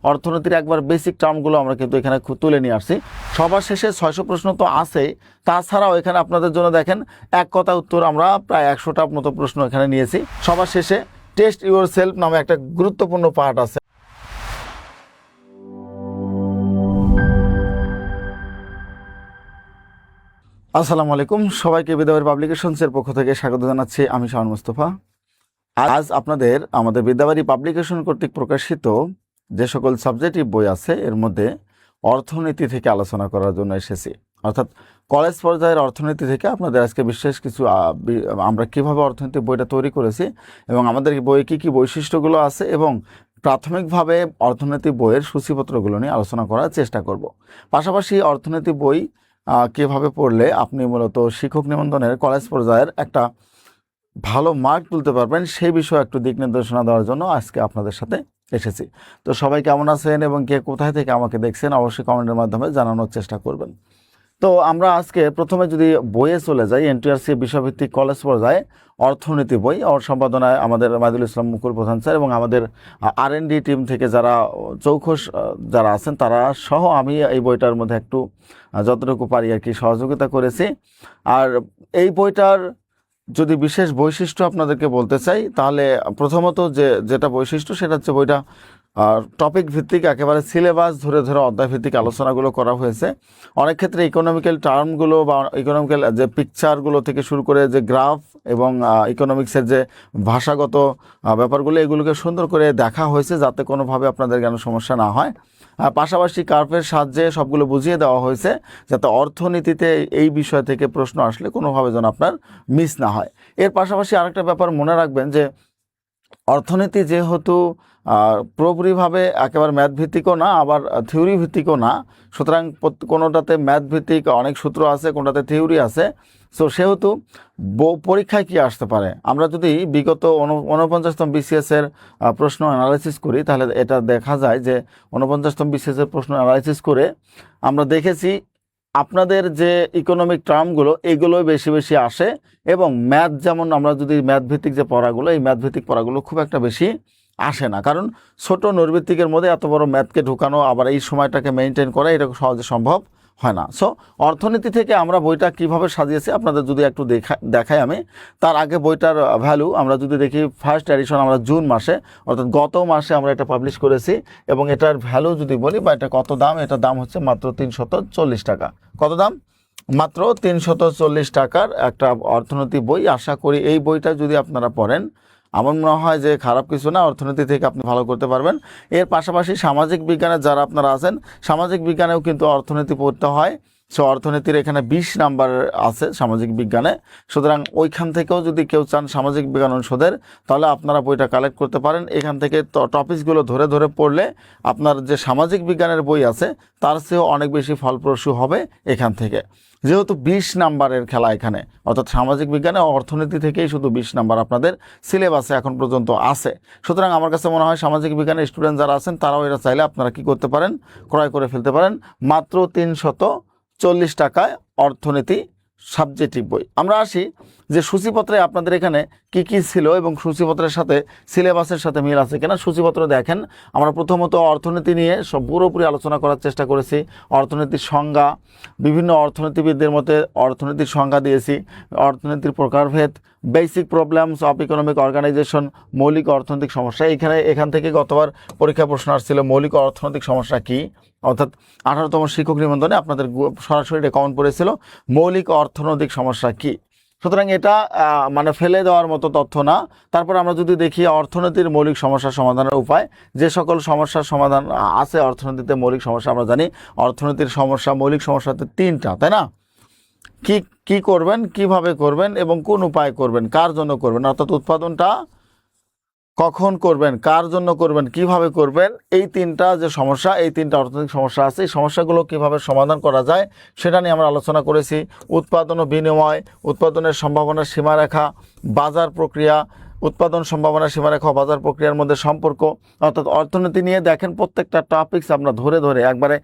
অর্থনীতির একবার বেসিক টার্মগুলো আমরা কিন্তু এখানে তুলে নিয়ে আসছি। সবার শেষে 600 প্রশ্ন তো আছেই, তাছাড়াও এখানে আপনাদের জন্য দেখেন এক কথা উত্তর আমরা প্রায় 100টা মতো প্রশ্ন এখানে নিয়েছি। সবার শেষে টেস্ট ইউর সেলফ নামে একটা গুরুত্বপূর্ণ পার্ট আছে। আসসালামু আলাইকুম, সবাইকে বিদ্যাবাড়ি পাবলিকেশনসের পক্ষ থেকে স্বাগত জানাচ্ছি। আমি শাওন মুস্তফা। আজ আপনাদের আমাদের বিদ্যাবাড়ি পাবলিকেশন কর্তৃক প্রকাশিত যে সকল সাবজেক্টিভ বই আছে এর মধ্যে অর্থনীতি থেকে আলোচনা করার জন্য এসেছি। অর্থাৎ কলেজ পর্যায়ের অর্থনীতি থেকে আপনাদের আজকে বিশেষ কিছু আমরা কিভাবে অর্থনীতি বইটা তৈরি করেছি এবং আমাদের বইয়ে কী কী বৈশিষ্ট্যগুলো আছে এবং প্রাথমিকভাবে অর্থনীতি বইয়ের সূচিপত্রগুলো নিয়ে আলোচনা করার চেষ্টা করব। পাশাপাশি অর্থনীতি বই কীভাবে পড়লে আপনি মূলত শিক্ষক নিবন্ধনের কলেজ পর্যায়ের একটা ভালো মার্ক তুলতে পারবেন সেই বিষয়ে একটু দিক নির্দেশনা দেওয়ার জন্য আজকে আপনাদের সাথে এসেছি। তো সবাই কেমন আছেন এবং কে কোথায় থেকে আমাকে দেখছেন অবশ্যই কমেন্টের মাধ্যমে জানানোর চেষ্টা করবেন। তো আমরা আজকে প্রথমে যদি বইয়ে চলে যাই, এনটিআরসি বিষয়ভিত্তিক কলেজ পর্যায়ে অর্থনীতি বই সম্পাদনায় আমাদের মাইদুল ইসলাম মুকুল প্রধান স্যার এবং আমাদের R&D টিম থেকে যারা চৌখস যারা আছেন তারা সহ আমি এই বইটার মধ্যে একটু যতটুকু পারি আর কি সহযোগিতা করেছি। আর এই বইটার যদি বিশেষ বৈশিষ্ট্য আপনাদেরকে বলতে চাই তাহলে প্রথমত যেটা বৈশিষ্ট্য সেটা হচ্ছে বইটা টপিক ভিত্তিক, একেবারে সিলেবাস ধরে ধরে অধ্যায় ভিত্তিক আলোচনাগুলো করা হয়েছে। অনেক ক্ষেত্রে ইকোনমিক্যাল টার্মগুলো বা ইকোনমিক্যাল যে পিকচারগুলো থেকে শুরু করে যে গ্রাফ এবং ইকোনমিক্সের যে ভাষাগত ব্যাপারগুলো এগুলোকে সুন্দর করে দেখা হয়েছে যাতে কোনোভাবে আপনাদের যেন সমস্যা না হয়। পাশাপাশি কার্ভের সাহায্যে সবগুলো বুঝিয়ে দেওয়া হয়েছে যাতে অর্থনীতিতে এই বিষয় থেকে প্রশ্ন আসলে কোনোভাবে যেন আপনার মিস না হয়। এর পাশাপাশি আরেকটা ব্যাপার মনে রাখবেন যে অর্থনীতি যেহেতু পুরোপুরিভাবে একেবারে ম্যাথ ভিত্তিকও না আবার থিওরি ভিত্তিকও না, সুতরাং কোনোটাতে ম্যাথ ভিত্তিক অনেক সূত্র আছে, কোনোটাতে থিওরি আছে। সো সেহেতু পরীক্ষায় কি আসতে পারে, আমরা যদি বিগত 49তম BCS-এর প্রশ্ন অ্যানালাইসিস করি তাহলে এটা দেখা যায় যে 49তম BCS-এর প্রশ্ন অ্যানালাইসিস করে আমরা দেখেছি আপনাদের যে ইকোনমিক টার্মগুলো এগুলোই বেশি বেশি আসে এবং ম্যাথ যেমন আমরা যদি ম্যাথ ভিত্তিক যে পড়াগুলো এই ম্যাথ ভিত্তিক পড়াগুলো খুব একটা বেশি আসে না, কারণ ছোট নৈর্ভিত্তিকের মধ্যে এত বড় ম্যাথকে ঢুকানো আবার এই সময়টাকে মেনটেন করা এটা সহজে সম্ভব হয় না। সো অর্থনীতি থেকে আমরা বইটা কিভাবে সাজিয়েছি আপনাদের যদি একটু দেখাই আমি। তার আগে বইটার ভ্যালু আমরা যদি দেখি, ফার্স্ট এডিশন আমরা জুন মাসে অর্থাৎ গত মাসে আমরা এটা পাবলিশ করেছি এবং এটার ভ্যালু যদি বলি বা এটা কত দাম, এটার দাম হচ্ছে মাত্র 340 টাকা। কত দাম? মাত্র 340 টাকার একটা অর্থনীতি বই। আশা করি এই বইটা যদি আপনারা পড়েন আমার মনে হয় যে খারাপ কিছু না, অর্থনীতি থেকে আপনি ভালো করতে পারবেন। এর পাশাপাশি সামাজিক বিজ্ঞানের যারা আপনারা আছেন সামাজিক বিজ্ঞানেও কিন্তু অর্থনীতি পড়তে হয়। সো অর্থনীতির এখানে 20 নাম্বার আছে সামাজিক বিজ্ঞানে, সুতরাং ওইখান থেকেও যদি কেউ চান সামাজিক বিজ্ঞান অনুষদের তাহলে আপনারা বইটা কালেক্ট করতে পারেন। এখান থেকে টপিকসগুলো ধরে ধরে পড়লে আপনার যে সামাজিক বিজ্ঞানের বই আছে তার চেয়েও অনেক বেশি ফলপ্রসূ হবে এখান থেকে, যেহেতু 20 নাম্বারের খেলা এখানে, অর্থাৎ সামাজিক বিজ্ঞানে অর্থনীতি থেকেই শুধু 20 নাম্বার আপনাদের সিলেবাসে এখন পর্যন্ত আছে। সুতরাং আমার কাছে মনে হয় সামাজিক বিজ্ঞানের স্টুডেন্ট যারা আছেন তারাও এটা চাইলে আপনারা কি করতে পারেন, ক্রয় করে ফেলতে পারেন মাত্র 340 টাকায় অর্থনীতি সাবজেক্টিভ বই। আমরা আসি যে সূচিপত্রে আপনাদের এখানে কি কি ছিল এবং সূচিপত্রের সাথে সিলেবাসের সাথে মিল আছে কিনা। সূচিপত্র দেখেন, আমরা প্রথমত অর্থনীতি নিয়ে সব পুরোপুরি আলোচনা করার চেষ্টা করেছি। অর্থনীতির সংজ্ঞা, বিভিন্ন অর্থনীতিবিদদের মধ্যে অর্থনীতির সংজ্ঞা দিয়েছি, অর্থনীতির প্রকারভেদ, basic problems of economic organisation, মৌলিক অর্থনৈতিক সমস্যা। এখান থেকে গতবার পরীক্ষা প্রশ্ন আসছিল মৌলিক অর্থনৈতিক সমস্যা কি, অর্থাৎ 18তম শিক্ষক নিবন্ধনে আপনাদের সরাসরি রেকমেন্ড করেছিল মৌলিক অর্থনৈতিক সমস্যা কি। সুতরাং এটা মানে ফেলে দেওয়ার মতো তথ্য না। তারপর আমরা যদি দেখি অর্থনীতির মৌলিক সমস্যা সমাধানের উপায়, যে সকল সমস্যার সমাধান আছে অর্থনীতিতে মৌলিক সমস্যা আমরা জানি অর্থনীতির সমস্যা মৌলিক সমস্যাতে 3টা, তাই না? কি করবেন, কিভাবে করবেন এবং কোন উপায় করবেন, কার জন্য করবেন, অর্থাৎ উৎপাদনটা কখন করবেন, কার জন্য করবেন, কিভাবে করবেন, এই 3টা যে সমস্যা, এই 3টা অর্থনৈতিক সমস্যা আছে, এই সমস্যাগুলো কিভাবে সমাধান করা যায় সেটা নিয়ে আমরা আলোচনা করেছি। উৎপাদন ও বিনিময়, উৎপাদনের সম্ভাবনার সীমারেখা, বাজার প্রক্রিয়া, উৎপাদন সম্ভাবনার সীমারেখা, বাজার প্রক্রিয়ার মধ্যে সম্পর্ক, অর্থাৎ অর্থনীতি নিয়ে দেখেন প্রত্যেকটা টপিকস আমরা ধরে ধরে একবারে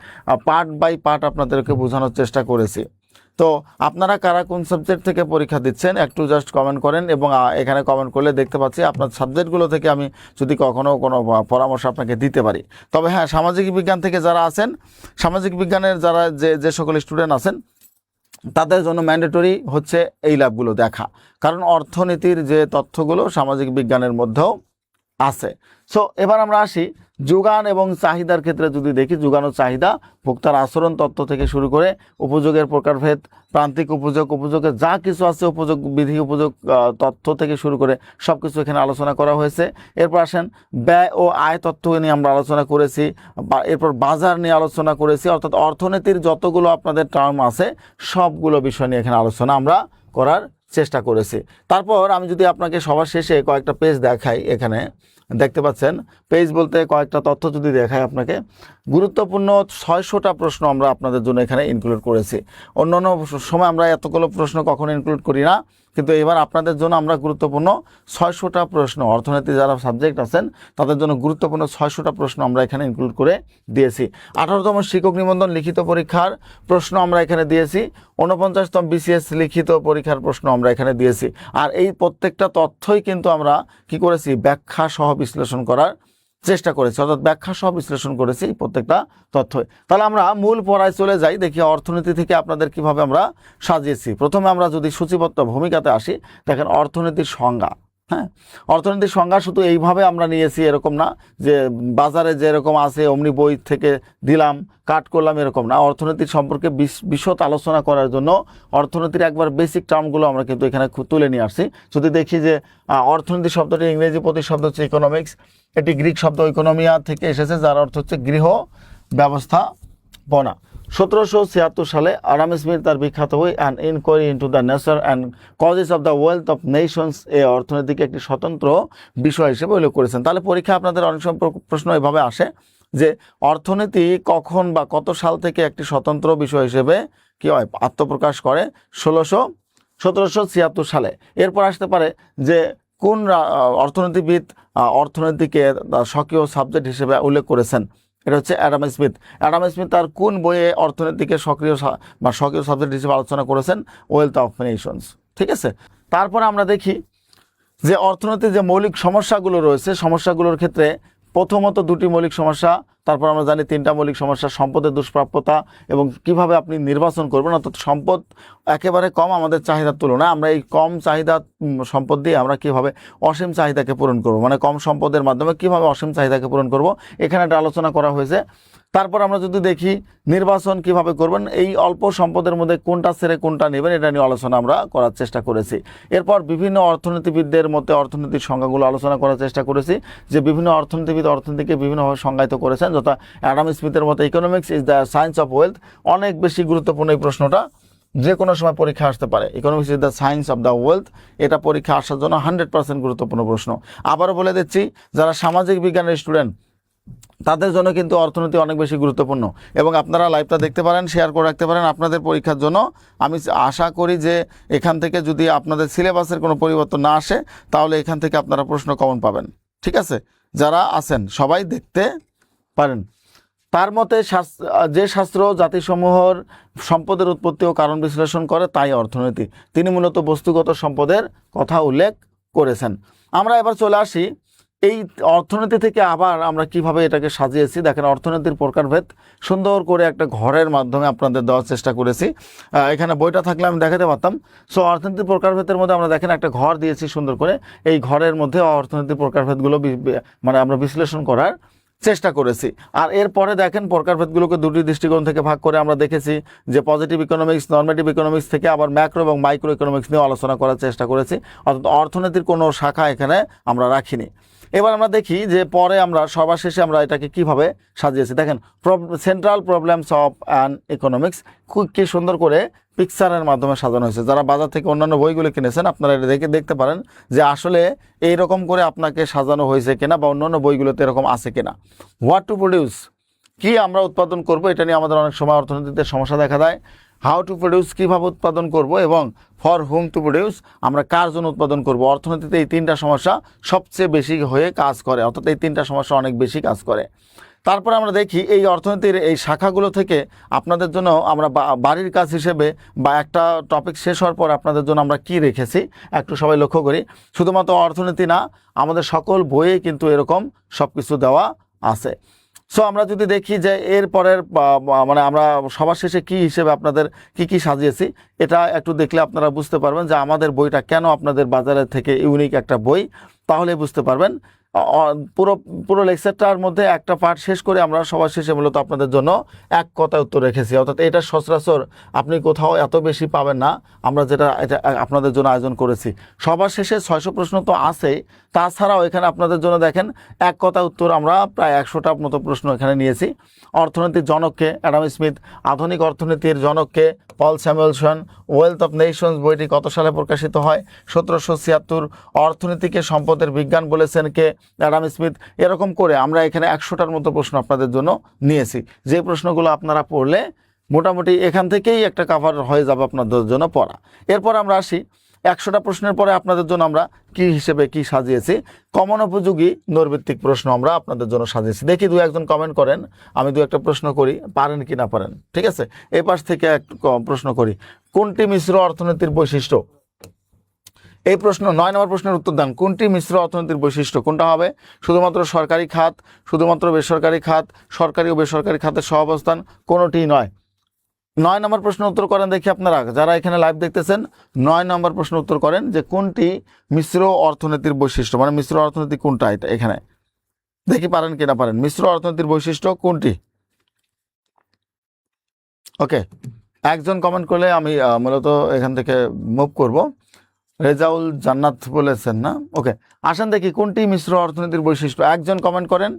পার্ট বাই পার্ট আপনাদেরকে বোঝানোর চেষ্টা করেছি। তো আপনারা কারা কোন সাবজেক্ট থেকে পরীক্ষা দিচ্ছেন একটু জাস্ট কমেন্ট করেন, এবং এখানে কমেন্ট করলে দেখতে পাচ্ছি আপনার সাবজেক্টগুলো থেকে আমি যদি কখনো কোনো পরামর্শ আপনাকে দিতে পারি। তবে হ্যাঁ, সামাজিক বিজ্ঞান থেকে যারা আছেন, সামাজিক বিজ্ঞানের যারা যে সকল স্টুডেন্ট আছেন তাদের জন্য ম্যান্ডেটরি হচ্ছে এই ল্যাবগুলো দেখা, কারণ অর্থনীতির যে তথ্যগুলো সামাজিক বিজ্ঞানের মধ্যেও আছে। সো এবার আমরা আসি যোগান এবং চাহিদার ক্ষেত্রে। যদি দেখি যোগান ও চাহিদা, ভোক্তার আচরণ তত্ত্ব থেকে শুরু করে উপযোগের প্রকারভেদ, প্রান্তিক উপযোগের যা কিছু আছে, উপযোগ বিধি, উপযোগ তথ্য থেকে শুরু করে সব কিছু এখানে আলোচনা করা হয়েছে। এরপর আসেন ব্যয় ও আয় তথ্য নিয়ে আমরা আলোচনা করেছি, এরপর বাজার নিয়ে আলোচনা করেছি, অর্থাৎ অর্থনীতির যতগুলো আপনাদের টার্ম আছে সবগুলো বিষয় নিয়ে এখানে আলোচনা আমরা করার চেষ্টা করেছি। তারপর আমি যদি আপনাকে সবার শেষে কয়েকটা পেজ দেখাই, এখানে দেখতে পাচ্ছেন পেজ বলতে কয়েকটা তথ্য যদি দেখাই আপনাকে, গুরুত্বপূর্ণ 600টা প্রশ্ন আমরা আপনাদের জন্য এখানে ইনক্লুড করেছি। অন্যান্য সময় আমরা এতগুলো প্রশ্ন কখনো ইনক্লুড করি না, কিন্তু এবার আপনাদের জন্য আমরা গুরুত্বপূর্ণ 600টা প্রশ্ন, অর্থনীতি যারা সাবজেক্ট আছেন তাদের জন্য গুরুত্বপূর্ণ 600টা প্রশ্ন আমরা এখানে ইনক্লুড করে দিয়েছি। 18তম শিক্ষক নিবন্ধন লিখিত পরীক্ষার প্রশ্ন আমরা এখানে দিয়েছি, 49তম BCS লিখিত পরীক্ষার প্রশ্ন আমরা এখানে দিয়েছি। আর এই প্রত্যেকটা তথ্যই কিন্তু আমরা কি করেছি, ব্যাখ্যা সহ বিশ্লেষণ করার চেষ্টা করেছি, অর্থাৎ ব্যাখ্যা সহ বিশ্লেষণ করেছি প্রত্যেকটা তথ্যই। তাহলে আমরা মূল পড়ায় চলে যাই, দেখি অর্থনীতি থেকে আপনাদের কিভাবে আমরা সাজিয়েছি। প্রথমে আমরা যদি সূচিবদ্ধ ভূমিকাতে আসি, দেখেন অর্থনীতির সংজ্ঞা। হ্যাঁ, অর্থনীতির সংজ্ঞা শুধু এইভাবে আমরা নিয়েছি এরকম না যে বাজারে যেরকম আছে অমনি বই থেকে দিলাম কাট করলাম, এরকম না। অর্থনীতির সম্পর্কে বিশদ আলোচনা করার জন্য অর্থনীতির একবার বেসিক টার্মগুলো আমরা কিন্তু এখানে তুলে নিয়ে আসছি। যদি দেখি যে অর্থনীতি শব্দটি ইংরেজি প্রতিশব্দ হচ্ছে ইকোনমিক্স, এটি গ্রিক শব্দ ইকোনমিয়া থেকে এসেছে, যার অর্থ হচ্ছে গৃহ ব্যবস্থাপনা। 1776 সালে আডাম স্মিথ তার বিখ্যাত বই an inquiry into the nature and causes of the wealth of Nations এ অর্থনীতিকে একটি স্বতন্ত্র বিষয় হিসেবে উল্লেখ করেছেন। তাহলে পরীক্ষা আপনাদের অনেক সময় প্রশ্ন এভাবে আসে যে অর্থনীতি কখন বা কত সাল থেকে একটি স্বতন্ত্র বিষয় হিসেবে কি হয় আত্মপ্রকাশ করে, 1776 সালে। এরপর আসতে পারে যে কোন অর্থনীতিবিদ অর্থনীতিকে স্বকীয় সাবজেক্ট হিসেবে উল্লেখ করেছেন, এটা হচ্ছে অ্যাডাম স্মিথ। অ্যাডাম স্মিথ তার কোন বইয়ে অর্থনীতিকে সক্রিয় বা স্বকীয় সাবজেক্ট হিসেবে আলোচনা করেছেন, ওয়েলথ অফ নেশনস। ঠিক আছে, তারপরে আমরা দেখি যে অর্থনীতির যে মৌলিক সমস্যাগুলো রয়েছে, সমস্যাগুলোর ক্ষেত্রে প্রথমত দুটি মৌলিক সমস্যা, তারপর আমরা জানি তিনটা মৌলিক সমস্যা, সম্পদের দুষ্প্রাপ্যতা এবং কিভাবে আপনি নির্বাচন করবেন, অর্থাৎ সম্পদ একেবারে কম আমাদের চাহিদার তুলনায়, আমরা এই কম চাহিদা সম্পদ দিয়ে আমরা কিভাবে অসীম চাহিদাকে পূরণ করব, মানে কম সম্পদের মাধ্যমে কিভাবে অসীম চাহিদাকে পূরণ করব, এখানে একটা আলোচনা করা হয়েছে। তারপর আমরা যদি দেখি নির্বাচন কিভাবে করবেন, এই অল্প সম্পদের মধ্যে কোনটা ছেড়ে কোনটা নেবেন, এটা নিয়ে আলোচনা আমরা করার চেষ্টা করেছি। এরপর বিভিন্ন অর্থনীতিবিদদের মধ্যে অর্থনীতির সংজ্ঞাগুলো আলোচনা করার চেষ্টা করেছি, যে বিভিন্ন অর্থনীতিবিদ অর্থনীতিকে বিভিন্নভাবে সংজ্ঞায়িত করেছেন, যথা অ্যাডাম স্মিথের মতো economics is the science of wealth. অনেক বেশি গুরুত্বপূর্ণ এই প্রশ্নটা, যে কোনো সময় পরীক্ষা আসতে পারে। Economics is the science of the wealth, এটা পরীক্ষা আসার জন্য 100% গুরুত্বপূর্ণ প্রশ্ন। আবারও বলে দিচ্ছি, যারা সামাজিক বিজ্ঞানের স্টুডেন্ট তাদের জন্য কিন্তু অর্থনীতি অনেক বেশি গুরুত্বপূর্ণ, এবং আপনারা লাইভটা দেখতে পারেন, শেয়ার করে রাখতে পারেন আপনাদের পরীক্ষার জন্য। আমি আশা করি যে এখান থেকে যদি আপনাদের সিলেবাসের কোনো পরিবর্তন না আসে, তাহলে এখান থেকে আপনারা প্রশ্ন কমন পাবেন। ঠিক আছে, যারা আছেন সবাই দেখতে পারেন। তার মতে যে শাস্ত্র জাতিসমূহের সম্পদের উৎপত্তি ও কারণ বিশ্লেষণ করে তাই অর্থনীতি। তিনি মূলত বস্তুগত সম্পদের কথা উল্লেখ করেছেন। আমরা এবার চলে আসি এই অর্থনীতি থেকে আবার আমরা কিভাবে এটাকে সাজিয়েছি। দেখেন, অর্থনীতির প্রকারভেদ সুন্দর করে একটা ঘরের মাধ্যমে আপনাদের দেওয়ার চেষ্টা করেছি। এখানে বইটা থাকলে আমি দেখাতে পারতাম। সো অর্থনীতির প্রকারভেদের মধ্যে আমরা দেখেন একটা ঘর দিয়েছি সুন্দর করে, এই ঘরের মধ্যে অর্থনীতির প্রকারভেদগুলো মানে আমরা বিশ্লেষণ করার চেষ্টা করেছি। আর এরপরে দেখেন প্রকারভেদগুলোকে দুটি দৃষ্টিকোণ থেকে ভাগ করে আমরা দেখেছি যে পজিটিভ ইকোনমিক্স, নর্মেটিভ ইকোনমিক্স থেকে আবার ম্যাক্রো এবং মাইক্রো ইকোনমিক্স নিয়েও আলোচনা করার চেষ্টা করেছি, অর্থাৎ অর্থনীতির কোনো শাখা এখানে আমরা রাখিনি। এবার আমরা দেখি যে পরে আমরা সবার শেষে আমরা এটাকে কিভাবে সাজিয়েছি। দেখেন, central problems of an economics, কি সুন্দর করে পিকচারের মাধ্যমে সাজানো হয়েছে। যারা বাজার থেকে অন্যান্য বইগুলো কিনেছেন আপনারা এটা দেখতে পারেন যে আসলে এইরকম করে আপনাকে সাজানো হয়েছে কিনা, বা অন্যান্য বইগুলোতে এরকম আছে কিনা। হোয়াট টু প্রডিউস, কি আমরা উৎপাদন করব, এটা নিয়ে আমাদের অনেক সময় অর্থনীতিতে সমস্যা দেখা দেয়। হাউ টু প্রডিউস, কীভাবে উৎপাদন করব, এবং ফর হুম টু প্রডিউস, আমরা কার জন্য উৎপাদন করব। অর্থনীতিতে এই তিনটা সমস্যা সবচেয়ে বেশি হয়ে কাজ করে, অর্থাৎ এই তিনটা সমস্যা অনেক বেশি কাজ করে। তারপরে আমরা দেখি এই অর্থনীতির এই শাখাগুলো থেকে আপনাদের জন্য আমরা বাড়ির কাজ হিসেবে বা একটা টপিক শেষ হওয়ার পর আপনাদের জন্য আমরা কি রেখেছি একটু সবাই লক্ষ্য করি। শুধুমাত্র অর্থনীতি না, আমাদের সকল বইয়ে কিন্তু এরকম সব কিছু দেওয়া আছে। সো আমরা যদি দেখি যে এর পরের মানে আমরা সবার শেষে কি হিসেবে আপনাদের কি সাজিয়েছি, এটা একটু দেখলে আপনারা বুঝতে পারবেন যে আমাদের বইটা কেন আপনাদের বাজারের থেকে ইউনিক একটা বই, তাহলে বুঝতে পারবেন। পুরো লেকচারটার মধ্যে একটা পার্ট শেষ করে আমরা সবার শেষে মূলত আপনাদের জন্য এক কথায় উত্তর রেখেছি, অর্থাৎ এটা সচরাচর আপনি কোথাও এত বেশি পাবেন না। আমরা যেটা এটা আপনাদের জন্য আয়োজন করেছি, সবার শেষে 600 প্রশ্ন তো আছেই, তাছাড়াও এখানে আপনাদের জন্য দেখেন এক কথা উত্তর আমরা প্রায় 100টার মতো প্রশ্ন এখানে নিয়েছি। অর্থনীতির জনককে অ্যাডাম স্মিথ, আধুনিক অর্থনীতির জনককে পল স্যামুয়েলসন, ওয়েলথ অফ নেশনস বইটি কত সালে প্রকাশিত হয় 1776, অর্থনীতিকে সম্পদের বিজ্ঞান বলেছেন কে অ্যাডাম স্মিথ। এরকম করে আমরা এখানে 100টার মতো প্রশ্ন আপনাদের জন্য নিয়েছি, যে প্রশ্নগুলো আপনারা পড়লে মোটামুটি এখান থেকেই একটা কভার হয়ে যাবে আপনাদের জন্য পড়া। এরপর আমরা আসি 100টা প্রশ্নের পরে আপনাদের জন্য আমরা কি হিসেবে কি সাজিয়েছি, কমন উপযোগী নৈর্ভিত্তিক প্রশ্ন আমরা আপনাদের জন্য সাজিয়েছি। দেখি দু একজন কমেন্ট করেন, আমি দু একটা প্রশ্ন করি, পারেন কি না পারেন। ঠিক আছে, এই পাশ থেকে এক প্রশ্ন করি, কোনটি মিশ্র অর্থনীতির বৈশিষ্ট্য? এই প্রশ্ন 9 নম্বর প্রশ্নের উত্তর দেন, কোনটি মিশ্র অর্থনীতির বৈশিষ্ট্য? কোনটা হবে? শুধুমাত্র সরকারি খাত, শুধুমাত্র বেসরকারি খাত, সরকারি ও বেসরকারি খাতের সহাবস্থান, কোনোটিই নয়। 9 নম্বর প্রশ্ন উত্তর করেন দেখি আপনারা যারা এখানে লাইভ দেখতেছেন, 9 নম্বর প্রশ্ন উত্তর করেন যে কোনটি মিশ্র অর্থনীতির বৈশিষ্ট্য, মানে মিশ্র অর্থনীতি কোনটা, এটা এখানে দেখি পারেন কি না পারেন। মিশ্র অর্থনীতির বৈশিষ্ট্য কোনটি? ওকে, একজন কমেন্ট করলে আমি মূলত এখান থেকে মুভ করব। রেজাউল জান্নাত বলেছেন না, ওকে আসেন দেখি কোনটি মিশ্র অর্থনীতির বৈশিষ্ট্য। একজন কমেন্ট করেন,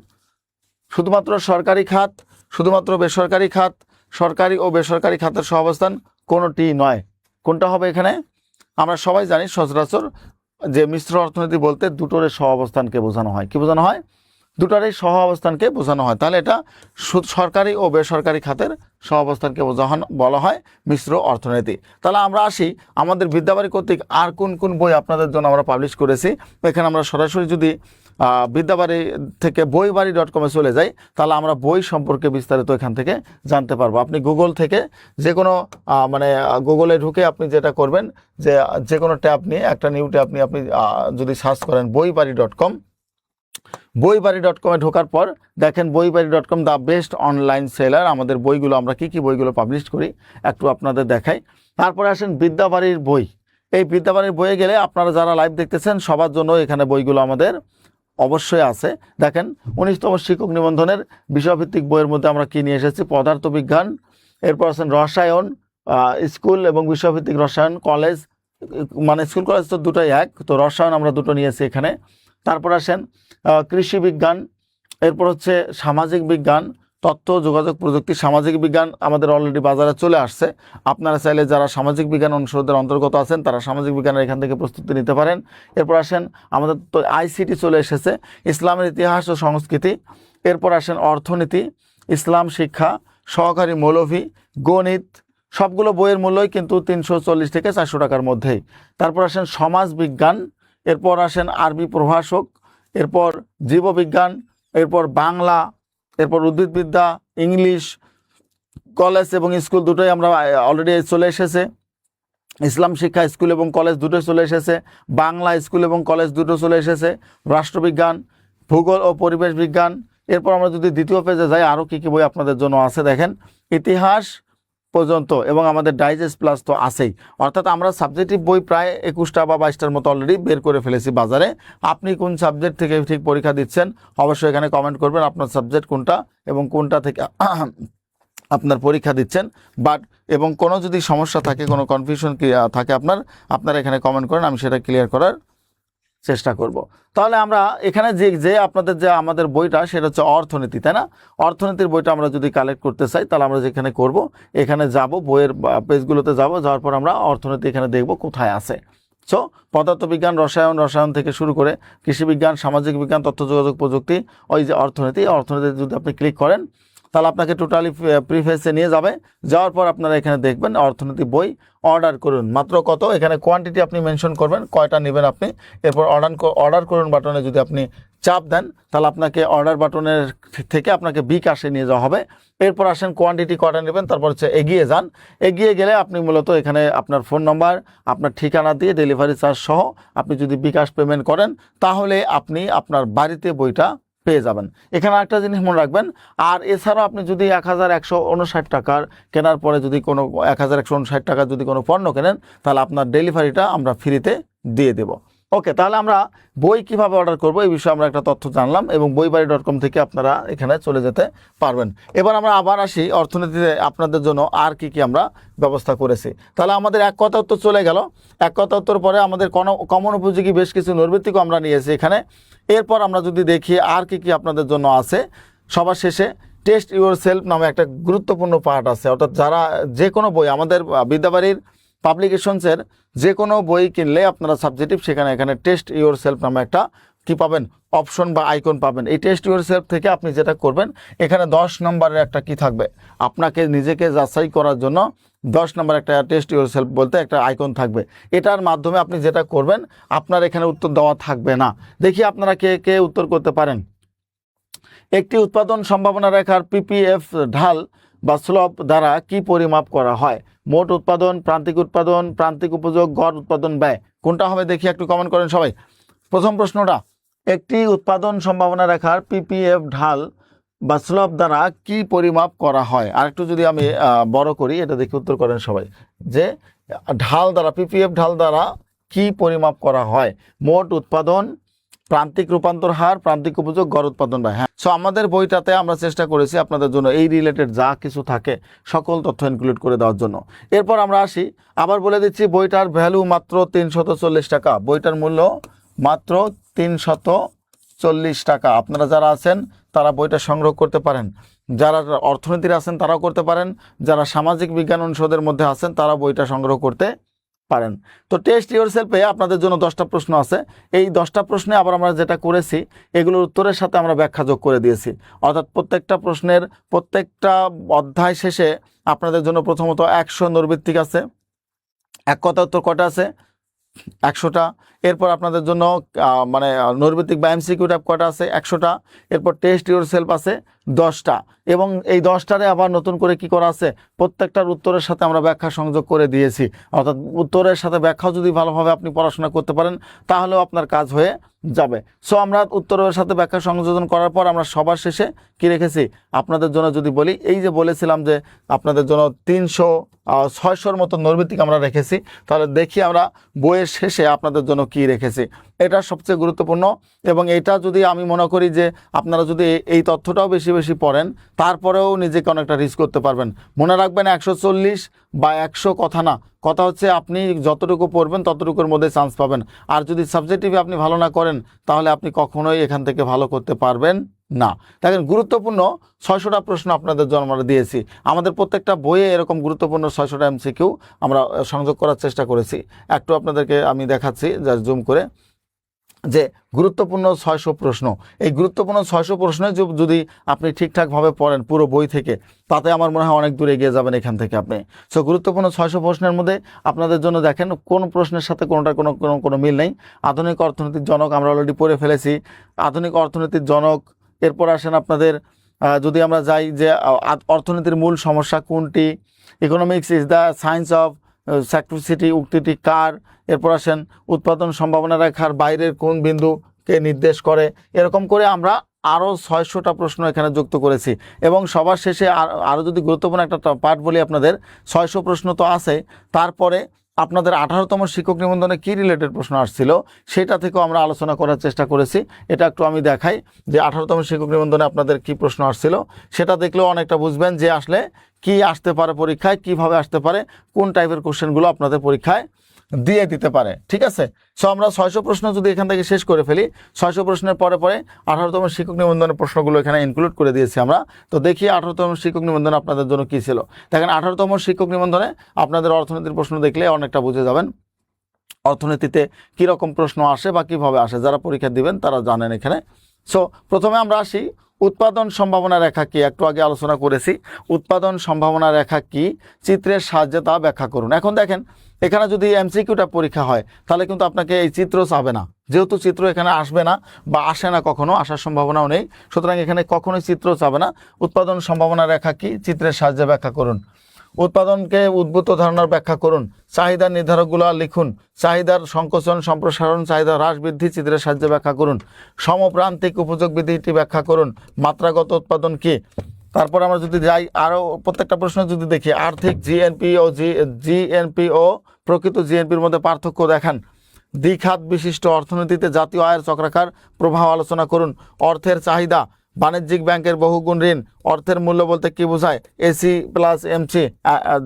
শুধুমাত্র সরকারি খাত, শুধুমাত্র বেসরকারি খাত, সরকারি ও বেসরকারি খাতের সহাবস্থান, কোনোটি নয়। কোনটা হবে এখানে? আমরা সবাই জানি সচরাচর যে মিশ্র অর্থনীতি বলতে দুটোর সহাবস্থানকে বোঝানো হয়। কি বোঝানো হয়? দুটারই সহাবস্থানকে বোঝানো হয়। তাহলে এটা সরকারি ও বেসরকারি খাতের সহাবস্থানকে বলা হয় মিশ্র অর্থনীতি। তাহলে আমরা আসি আমাদের বিদ্যাবাড়ি কর্তৃক আর কোন কোন বই আপনাদের জন্য আমরা পাবলিশ করেছি। এখানে আমরা সরাসরি যদি বিদ্যাবাড়ি থেকে বইবাড়ি.com-এ চলে যাই, তাহলে আমরা বই সম্পর্কে বিস্তারিত এখান থেকে জানতে পারবো। আপনি গুগল থেকে যে কোনো মানে গুগলে ঢুকে আপনি যেটা করবেন যে কোনো ট্যাব নিয়ে একটা নিউ ট্যাব নিয়ে আপনি যদি সার্চ করেন বইবাড়ি.com, বইবাড়ি.com-এ ঢোকার পর দেখেন বইবাড়ি.com দ্য বেস্ট অনলাইন সেলার। আমাদের বইগুলো আমরা কি বইগুলো পাবলিশ করি একটু আপনাদের দেখাই। তারপরে আসেন বিদ্যাবাড়ির বই। এই বিদ্যাবাড়ির বইয়ে গেলে আপনারা যারা লাইভ দেখতেছেন সবার জন্য এখানে বইগুলো আমাদের অবশ্যই আছে। দেখেন 19তম শিক্ষক নিবন্ধনের বিষয়ভিত্তিক বইয়ের মধ্যে আমরা কি নিয়ে এসেছি, পদার্থবিজ্ঞান, এরপর আছেন রসায়ন, স্কুল এবং বিষয়ভিত্তিক রসায়ন, কলেজ, মানে স্কুল কলেজ তো দুটোই এক, তো রসায়ন আমরা দুটো নিয়েছি এখানে। তারপর আসেন কৃষি বিজ্ঞান, এরপর হচ্ছে সামাজিক বিজ্ঞান, তথ্য যোগাযোগ প্রযুক্তি। সামাজিক বিজ্ঞান আমাদের অলরেডি বাজারে চলে আসছে, আপনারা চাইলে যারা সামাজিক বিজ্ঞান অনুষদের অন্তর্গত আছেন তারা সামাজিক বিজ্ঞানের এখান থেকে প্রস্তুতি নিতে পারেন। এরপর আসেন আমাদের তো আইসিটি চলে এসেছে, ইসলামের ইতিহাস ও সংস্কৃতি। এরপর আসেন অর্থনীতি, ইসলাম শিক্ষা, সহকারী মৌলভী, গণিত। সবগুলো বইয়ের মূল্যই কিন্তু 340 থেকে 400 টাকার মধ্যেই। তারপর আসেন সমাজ বিজ্ঞান, এরপর আসেন আরবি প্রভাষক, এরপর জীববিজ্ঞান, এরপর বাংলা, এরপর উদ্ভিদবিদ্যা, ইংলিশ। কলেজ এবং স্কুল দুটোই আমরা অলরেডি চলে এসেছে। ইসলাম শিক্ষা স্কুল এবং কলেজ দুটোই চলে এসেছে, বাংলা স্কুল এবং কলেজ দুটো চলে এসেছে, রাষ্ট্রবিজ্ঞান, ভূগোল ও পরিবেশ বিজ্ঞান। এরপর আমরা যদি দ্বিতীয় পেজে যাই আরও কী বই আপনাদের জন্য আছে দেখেন, ইতিহাস পর্যন্ত এবং আমাদের ডাইজেস্ট প্লাস তো আছেই। অর্থাৎ আমরা সাবজেক্টিভ বই প্রায় 21টা বা 22টার মতো অলরেডি বের করে ফেলেছি বাজারে। আপনি কোন সাবজেক্ট থেকে ঠিক পরীক্ষা দিচ্ছেন অবশ্যই এখানে কমেন্ট করবেন, আপনার সাবজেক্ট কোনটা এবং কোনটা থেকে আপনার পরীক্ষা দিচ্ছেন। এবং কোনো যদি সমস্যা থাকে, কোনো কনফিউশন থাকে আপনারা এখানে কমেন্ট করেন, আমি সেটা ক্লিয়ার করার চেষ্টা করব। তাহলে আমরা এখানে যে আপনাদের যে আমাদের বইটা সেটা হচ্ছে অর্থনীতি, তাই না? অর্থনীতির বইটা আমরা যদি কালেক্ট করতে চাই তাহলে আমরা যেখানে করব এখানে যাব, বইয়ের পেজগুলোতে যাওয়ার পর আমরা অর্থনীতি এখানে দেখব কোথায় আছে। সো পদার্থবিজ্ঞান, রসায়ন থেকে শুরু করে কৃষি বিজ্ঞান, সামাজিক বিজ্ঞান, তথ্য যোগাযোগ প্রযুক্তি, ওই যে অর্থনীতি যদি আপনি ক্লিক করেন তাহলে আপনাকে টোটালি প্রিফেসে নিয়ে যাবে। যাওয়ার পর আপনারা এখানে দেখবেন অর্থনীতি বই অর্ডার করুন, মাত্র কত, এখানে কোয়ান্টিটি আপনি মেনশন করবেন কয়টা নেবেন আপনি। এরপর অর্ডার করুন বাটনে যদি আপনি চাপ দেন তাহলে আপনাকে অর্ডার বাটনের থেকে আপনাকে বিকাশে নিয়ে যাওয়া হবে। এরপর আসেন কোয়ান্টিটি কয়টা নেবেন, তারপর হচ্ছে এগিয়ে যান। এগিয়ে গেলে আপনি মূলত এখানে আপনার ফোন নাম্বার, আপনার ঠিকানা দিয়ে ডেলিভারি চার্জ সহ আপনি যদি বিকাশ পেমেন্ট করেন তাহলে আপনি আপনার বাড়িতে বইটা পেয়ে যাবেন। এখানে একটা জিনিস মনে রাখবেন, আর এছাড়াও আপনি যদি 1159 টাকার কেনার পরে যদি কোনো 1159 টাকা যদি কোনো পণ্য কেনেন তাহলে আপনার ডেলিভারিটা আমরা ফ্রিতে দিয়ে দেব। ওকে, তাহলে আমরা বই কিভাবে অর্ডার করব এই বিষয়ে আমরা একটা তথ্য জানলাম এবং বইবাড়ি.com থেকে আপনারা এখানে চলে যেতে পারবেন। এবার আমরা আবার আসি অর্থনীতিতে আপনাদের জন্য আর কি কি আমরা ব্যবস্থা করেছি। তাহলে আমাদের এক কথা উত্তর চলে গেল। এক কথা উত্তর পরে আমাদের কমন উপযোগী বেশ কিছু নৈর্ব্যক্তিকও আমরা নিয়েছি এখানে। এরপর আমরা যদি দেখি আর কি কি আপনাদের জন্য আছে, সবার শেষে টেস্ট ইউর সেলফ নামে একটা গুরুত্বপূর্ণ পার্ট আছে। অর্থাৎ যারা যে কোনো বই আমাদের বিদ্যাবাড়ির পাবলিকেশনসের যে কোনো বই কিনলে আপনারা সাবজেক্টিভ সেখানে এখানে টেস্ট ইউর সেলফ নামে একটা কি পাবেন, অপশন বা আইকন পাবেন। এই টেস্ট ইউর সেলফ থেকে আপনি যেটা করবেন এখানে 10 নম্বরের একটা কি থাকবে, আপনাকে নিজেকে যাচাই করার জন্য 10 নম্বর একটা টেস্ট ইউর সেলফ বলতে একটা আইকন থাকবে। এটার মাধ্যমে আপনি যেটা করবেন আপনার এখানে উত্তর দেওয়া থাকবে না। দেখি আপনারা কে কে উত্তর করতে পারেন। একটি উৎপাদন সম্ভাবনা রেখার পিপিএফ ঢাল বা স্লোপ দ্বারা কি পরিমাপ করা হয়? মোট উৎপাদন, প্রান্তিক উপযোগ, গড় উৎপাদন ব্যয়, কোনটা হবে দেখি একটু কমেন্ট করেন সবাই। প্রথম প্রশ্নটা, একটি উৎপাদন সম্ভাবনা রেখার পিপিএফ ঢাল বা স্লোপ দ্বারা কি পরিমাপ করা হয়? আর একটু যদি আমি বড় করি এটা দেখে উত্তর করেন সবাই, যে ঢাল দ্বারা পিপিএফ ঢাল দ্বারা কি পরিমাপ করা হয়? মোট উৎপাদন, প্রান্তিক রূপান্তর হার, প্রান্তিক উপযোগ, গড় উৎপাদন ব্যয়। হ্যাঁ, সো আমাদের বইটাতে আমরা চেষ্টা করেছি আপনাদের জন্য এই রিলেটেড যা কিছু থাকে সকল তথ্য ইনক্লুড করে দেওয়ার জন্য। এরপর আমরা আসি, আবার বলে দিচ্ছি বইটার ভ্যালু মাত্র 340 টাকা, বইটার মূল্য মাত্র 340 টাকা। আপনারা যারা আছেন তারা বইটা সংগ্রহ করতে পারেন, যারা অর্থনীতির আছেন তারাও করতে পারেন, যারা সামাজিক বিজ্ঞান অনুষদের মধ্যে আছেন তারা বইটা সংগ্রহ করতে পারেন। তো টেস্ট ইউর সেলফে আপনাদের জন্য 10টা প্রশ্ন আছে। এই 10টা প্রশ্নে আবার আমরা যেটা করেছি এগুলোর উত্তরের সাথে আমরা ব্যাখ্যা যোগ করে দিয়েছি। অর্থাৎ প্রত্যেকটা প্রশ্নের প্রত্যেকটা অধ্যায় শেষে আপনাদের জন্য প্রথমত 100 নৈর্ব্যক্তিক আছে। এক কথা উত্তর কটা আছে? 100টা। এরপর আপনাদের জন্য মানে নৈর্ব্যক্তিক বা এমসিকিউ টাইপ কটা আছে? 100টা। এরপর টেস্ট ইউর সেলফ আছে 10টা, এবং এই 10টারে আবার নতুন করে কি করা আছে, প্রত্যেকটার উত্তরের সাথে আমরা ব্যাখ্যা সংযোগ করে দিয়েছি। অর্থাৎ উত্তরের সাথে ব্যাখ্যাও যদি ভালোভাবে আপনি পড়াশোনা করতে পারেন তাহলেও আপনার কাজ হয়ে যাবে। সো আমরা উত্তরের সাথে ব্যাখ্যা সংযোজন করার পর আমরা সবার শেষে কি রেখেছি আপনাদের জন্য যদি বলি, এই যে বলেছিলাম যে আপনাদের জন্য 600-র মতো নৈর্ব্যক্তিক আমরা রেখেছি, তাহলে দেখি আমরা বইয়ের শেষে আপনাদের জন্য কি রেখেছি। এটা সবচেয়ে গুরুত্বপূর্ণ, এবং এটা যদি আমি মনে করি যে আপনারা যদি এই তথ্যটাও বেশি বেশি পড়েন তারপরেও নিজেকে অনেকটা রিস্ক করতে পারবেন। মনে রাখবেন 140 বা 100 কথা না, কথা হচ্ছে আপনি যতটুকু পড়বেন ততটুকুর মধ্যে চান্স পাবেন। আর যদি সাবজেক্টিভে আপনি ভালো না করেন তাহলে আপনি কখনোই এখান থেকে ভালো করতে পারবেন না। দেখেন গুরুত্বপূর্ণ 600টা প্রশ্ন আপনাদের জন্য আমরা দিয়েছি। আমাদের প্রত্যেকটা বইয়ে এরকম গুরুত্বপূর্ণ 600টা এমসিকিউ আমরা সংযোগ করার চেষ্টা করেছি। একটু আপনাদেরকে আমি দেখাচ্ছি জাস্ট জুম করে, যে গুরুত্বপূর্ণ 600 প্রশ্ন। এই গুরুত্বপূর্ণ 600 প্রশ্নে যদি আপনি ঠিকঠাকভাবে পড়েন পুরো বই থেকে, তাতে আমার মনে হয় অনেক দূর এগিয়ে যাবেন এখান থেকে আপনি। সো গুরুত্বপূর্ণ 600 প্রশ্নের মধ্যে আপনাদের জন্য দেখেন কোন প্রশ্নের সাথে কোনোটার কোনো মিল নেই। আধুনিক অর্থনীতির জনক আমরা অলরেডি পড়ে ফেলেছি, আধুনিক অর্থনীতির জনক। এরপর আসেন আপনাদের যদি আমরা যাই যে অর্থনীতির মূল সমস্যা কোনটি, economics is the science of স্যাক্রিফিসিটি, উক্তিটি কার। এরপর আসেন উৎপাদন সম্ভাবনা রেখার বাইরের কোন বিন্দুকে নির্দেশ করে। এরকম করে আমরা আরও 600টা প্রশ্ন এখানে যুক্ত করেছি। এবং সবার শেষে আরও যদি গুরুত্বপূর্ণ একটা পার্ট বলি আপনাদের, 600 প্রশ্ন তো আছে, তারপরে আপনাদের 18তম শিক্ষক নিবন্ধনে কী রিলেটেড প্রশ্ন আসছিল সেটা থেকেও আমরা আলোচনা করার চেষ্টা করেছি। এটা একটু আমি দেখাই যে 18তম শিক্ষক নিবন্ধনে আপনাদের কী প্রশ্ন আসছিল, সেটা দেখলেও অনেকটা বুঝবেন যে আসলে কি আসতে পারে পরীক্ষায়, কিভাবে আসতে পারে, কোন টাইপের কোশ্চেনগুলো আপনাদের পরীক্ষায় দিয়ে দিতে পারে। ঠিক আছে, সো আমরা 600 প্রশ্ন যদি এখান থেকে শেষ করে ফেলি, 600 প্রশ্নের পরে 18তম শিক্ষক নিবন্ধনের প্রশ্নগুলো এখানে ইনক্লুড করে দিয়েছি আমরা। তো দেখি 18তম শিক্ষক নিবন্ধন আপনাদের জন্য কী ছিল। দেখেন 18তম শিক্ষক নিবন্ধনে আপনাদের অর্থনীতির প্রশ্ন দেখলে অনেকটা বুঝে যাবেন অর্থনীতিতে কীরকম প্রশ্ন আসে বা কীভাবে আসে। যারা পরীক্ষা দিবেন তারা জানেন এখানে। সো প্রথমে আমরা আসি উৎপাদন সম্ভাবনা রেখা কি, একটু আগে আলোচনা করেছি। উৎপাদন সম্ভাবনা রেখা কি, চিত্রের সাহায্যে তা ব্যাখ্যা করুন। এখন দেখেন এখানে যদি এমসিকিউটা পরীক্ষা হয় তাহলে কিন্তু আপনাকে এই চিত্র চাবে না, যেহেতু চিত্র এখানে আসবে না বা আসে না, কখনো আসার সম্ভাবনাও নেই, সুতরাং এখানে কখনোই চিত্র চাবে না। উৎপাদন সম্ভাবনা রেখা কি, চিত্রের সাহায্যে ব্যাখ্যা করুন। উৎপাদনকে উদ্ভূত ধারণার ব্যাখ্যা করুন। চাহিদার নির্ধারকগুলো লিখুন। চাহিদার সংকোচন সম্প্রসারণ, চাহিদা হ্রাস বৃদ্ধি চিত্রের সাহায্যে ব্যাখ্যা করুন। সমপ্রান্তিক উপযোগ বিধিটি ব্যাখ্যা করুন। মাত্রাগত উৎপাদন কি। তারপর আমরা যদি যাই আরও প্রত্যেকটা প্রশ্ন যদি দেখি, আর্থিক জিএনপি ও জিএনপি ও প্রকৃত জিএনপির মধ্যে পার্থক্য দেখান। দ্বিখাত বিশিষ্ট অর্থনীতিতে জাতীয় আয়ের চক্রাকার প্রভাব আলোচনা করুন। অর্থের চাহিদা, বাণিজ্যিক ব্যাংকের বহুগুণ ঋণ। অর্থের মূল্য বলতে কী বোঝায়? এসি প্লাস এমসি,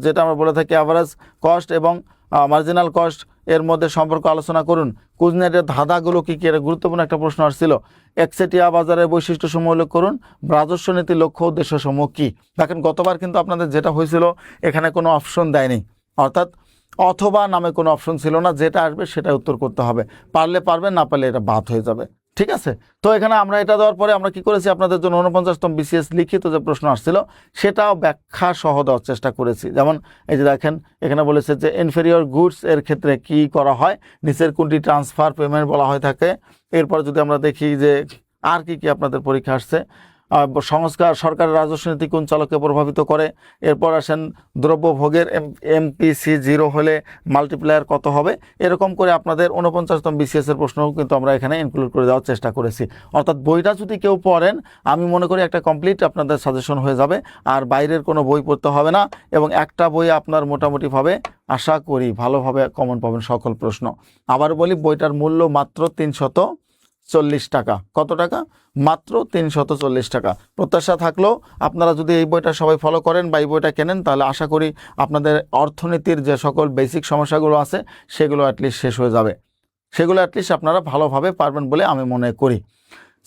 যেটা আমরা বলে থাকি অ্যাভারেজ কস্ট এবং মার্জিনাল কস্ট, এর মধ্যে সম্পর্ক আলোচনা করুন। কুজনেটের ধাঁধাগুলো কী কী, এটা গুরুত্বপূর্ণ একটা প্রশ্ন আসছিল। একচেটিয়া বাজারের বৈশিষ্ট্যসমূহ উল্লেখ করুন। রাজস্ব নীতি লক্ষ্য উদ্দেশ্যসমূহ কী। দেখেন গতবার কিন্তু আপনাদের যেটা হয়েছিল এখানে কোনো অপশন দেয়নি, অর্থাৎ অথবা নামে কোনো অপশন ছিল না, যেটা আসবে সেটা উত্তর করতে হবে। পারলে পারবেন, না পারলে এটা বাদ হয়ে যাবে, ঠিক আছে। তো এখানে আমরা এটা দেওয়ার পরে আমরা কি করেছি, আপনাদের জন্য 49তম বিসিএস লিখিত যে প্রশ্ন আসছিল সেটাও ব্যাখ্যা সহ দেওয়ার চেষ্টা করেছি। যেমন এই যে দেখেন এখানে বলেছে যে ইনফেরিয়র গুডস এর ক্ষেত্রে কি করা হয়, নিচের কোনটি ট্রান্সফার পেমেন্ট বলা হয়ে থাকে। এরপর যদি আমরা দেখি যে আর কি কি আপনাদের পরীক্ষা আসছে, সংস্কার সরকারের রাজস্ব নীতি কোন চালককে প্রভাবিত করে। এরপর আসেন দ্রব্যভোগের এমপিসি 0 হলে মাল্টিপ্লায়ার কত হবে। এরকম করে আপনাদের 49তম বিসিএসের প্রশ্নও কিন্তু আমরা এখানে ইনক্লুড করে দেওয়ার চেষ্টা করেছি। অর্থাৎ বইটা যদি কেউ পড়েন আমি মনে করি একটা কমপ্লিট আপনাদের সাজেশন হয়ে যাবে, আর বাইরের কোনো বই পড়তে হবে না, এবং একটা বই আপনার মোটামুটিভাবে আশা করি ভালোভাবে কমন পাবেন সকল প্রশ্ন। আবার বলি বইটার মূল্য মাত্র 340 টাকা। কত টাকা? মাত্র 340 টাকা। প্রত্যাশা থাকলেও আপনারা যদি এই বইটা সবাই ফলো করেন বা এই বইটা কেনেন তাহলে আশা করি আপনাদের অর্থনীতির যে সকল বেসিক সমস্যাগুলো আছে সেগুলো অ্যাটলিস্ট শেষ হয়ে যাবে, সেগুলো অ্যাটলিস্ট আপনারা ভালোভাবে পারবেন বলে আমি মনে করি।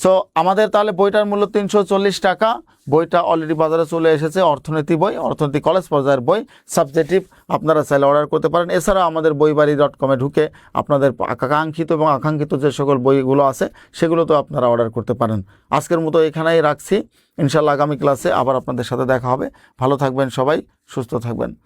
সো আমাদের তাহলে বইটার মূল্য 340 টাকা। বইটা অলরেডি বাজারে চলে এসেছে, অর্থনীতি বই, অর্থনীতি কলেজ পর্যায়ের বই, সাবজেক্টিভ। আপনারা চাইলে অর্ডার করতে পারেন। এছাড়া আমাদের বইবাড়ি.com-এ ঢুকে আপনাদের আকাঙ্ক্ষিত এবং আকাঙ্ক্ষিত যে সকল বইগুলো আছে সেগুলো তো আপনারা অর্ডার করতে পারেন। আজকের মতো এখানেই রাখছি, ইনশাআল্লাহ আগামী ক্লাসে আবার আপনাদের সাথে দেখা হবে। ভালো থাকবেন সবাই, সুস্থ থাকবেন।